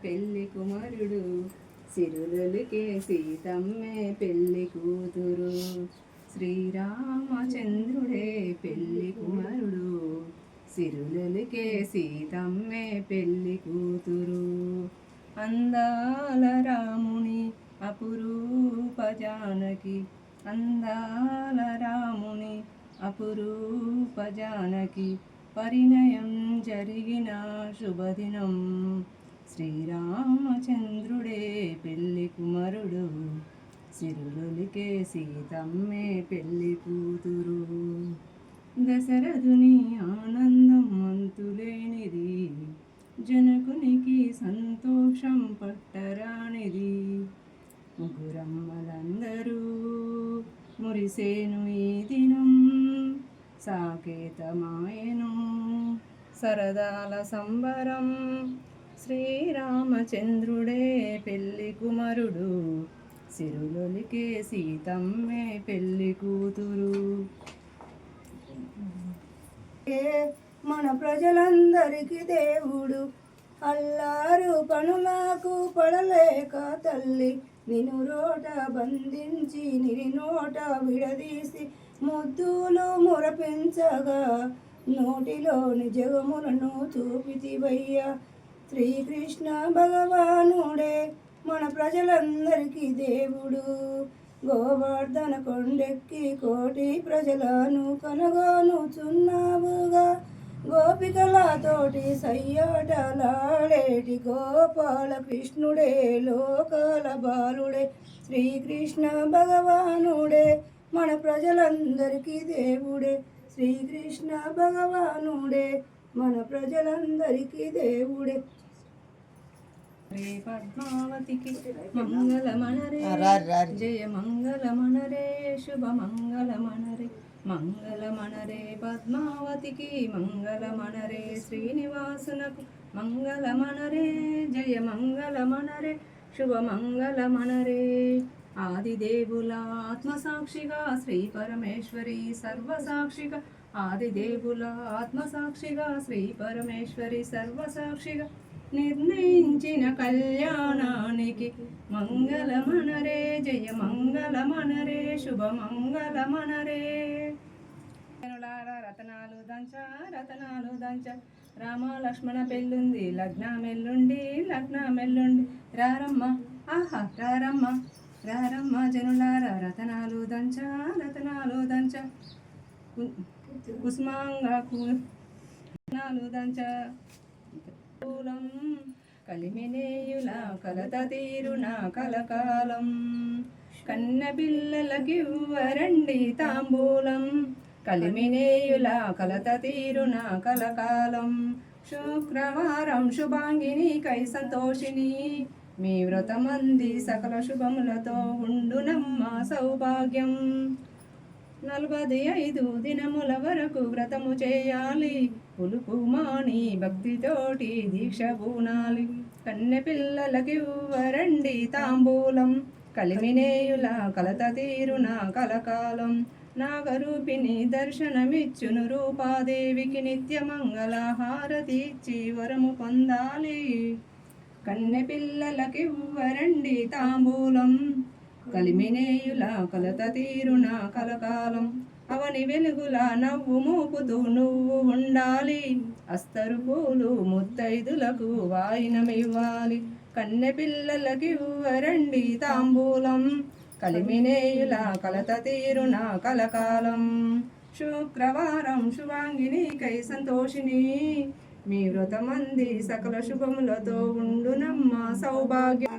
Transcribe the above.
పెళ్లి కుమారుడు సిరులకే సీతమ్మే పెళ్లి కూతురు. శ్రీరామచంద్రుడే పెళ్లి కుమారుడు సిరులకే సీతమ్మే పెళ్లి కూతురు. అందాల రాముని అపురూప జానకి, అందాల రాముని అపురూప జానకి పరిణయం జరిగిన శుభదినం. శ్రీరామచంద్రుడే పెళ్లి కుమారుడు సిరులకే సీతమ్మే పెళ్లి కూతురు. దశరథుని ఆనందం అంతులేనిది, జనకునికి సంతోషం పట్టరానిది. ముగ్గురమ్మలందరూ మురిసేను ఈ దినం, సాకేతమాయను సరదాల సంబరం. శ్రీరామచంద్రుడే పెళ్లి కుమారుడు సిరులకే సీతమ్మే పెళ్లి కూతురు. మన ప్రజలందరికీ దేవుడు, అల్లారు పనులకు పడలేక తల్లి నిన్ను రోట బంధించి నిరి నోట విడదీసి ముద్దులు మురపించగా నోటిలోని జగములను చూపితివయ్యా. శ్రీకృష్ణ భగవానుడే మన ప్రజలందరికీ దేవుడు, గోవర్ధన కొండెక్కి కోటి ప్రజలను కనగానుచున్నావుగా. గోపికలతోటి సయ్యాటలాడేటి గోపాల కృష్ణుడే లోకాల బాలుడే. శ్రీకృష్ణ భగవానుడే మన ప్రజలందరికీ దేవుడే, శ్రీకృష్ణ భగవానుడే మన ప్రజలందరికీ దేవుడే. పద్మావతికి మంగళమనరే జయ మంగళమనరే శుభ మంగళమనరే మంగళమనరే. పద్మావతికి మంగళమనరే శ్రీనివాసునకు మంగళమనరే జయ మంగళమనరే శుభ మంగళమనరే. ఆదిదేవుల ఆత్మసాక్షిగా శ్రీ పరమేశ్వరి సర్వసాక్షిగా, ఆదిదేవుల ఆత్మసాక్షిగా శ్రీ పరమేశ్వరి సర్వసాక్షిగా నిర్ణయించిన కళ్యాణానికి మంగళమనరే జయ మంగళమనరే శుభ మంగళమనరే. రతనాలు దంచ రతనాలు దంచ, రామ లక్ష్మణ పెళ్ళుంది లగ్నమెల్లుండి లగ్నమెల్లుండి. రారమ్మ ఆహా రారమ్మ రారమ్మ జనులార రతనాలు దంచ రతనాలు దంచ, కుసుమాంగా రతనాలు దంచ. కలిమినేయుల కలత తీరున కలకాలం, కన్న పిల్లలకివ్వరండి తాంబూలం. కలిమినేయుల కలత తీరున కలకాలం. శుక్రవారం శుభాంగిని కై సంతోషిని, మీ వ్రతమంది సకల శుభములతో ఉండునమ్మ సౌభాగ్యం. 45 దినముల వరకు వ్రతము చేయాలి, పులుపు మాని భక్తితోటి దీక్ష పూనాలి. కన్నె పిల్లలకివ్వరండి తాంబూలం, కలిమినేయుల కలత తీరున కలకాలం. నాగరూపిణి దర్శనమిచ్చును రూపాదేవికి నిత్యమంగళ హారతి ఇచ్చి వరము పొందాలి. కన్నె పిల్లలకివ్వరండి తాంబూలం, కలిమినేయుల కలత తీరున కలకాలం. అవని వెలుగుల నవ్వు మోపుతూ నువ్వు ఉండాలి, అస్తరు పూలు ముత్తైదులకు వాయినమివ్వాలి. కన్నె పిల్లలకివ్వరండి తాంబూలం, కలిమినేయుల కలత తీరున కలకాలం. శుక్రవారం శుభాంగిని కై సంతోషిని, మీ వ్రతమంది సకల శుభములతో ఉండునమ్మ సౌభాగ్యం.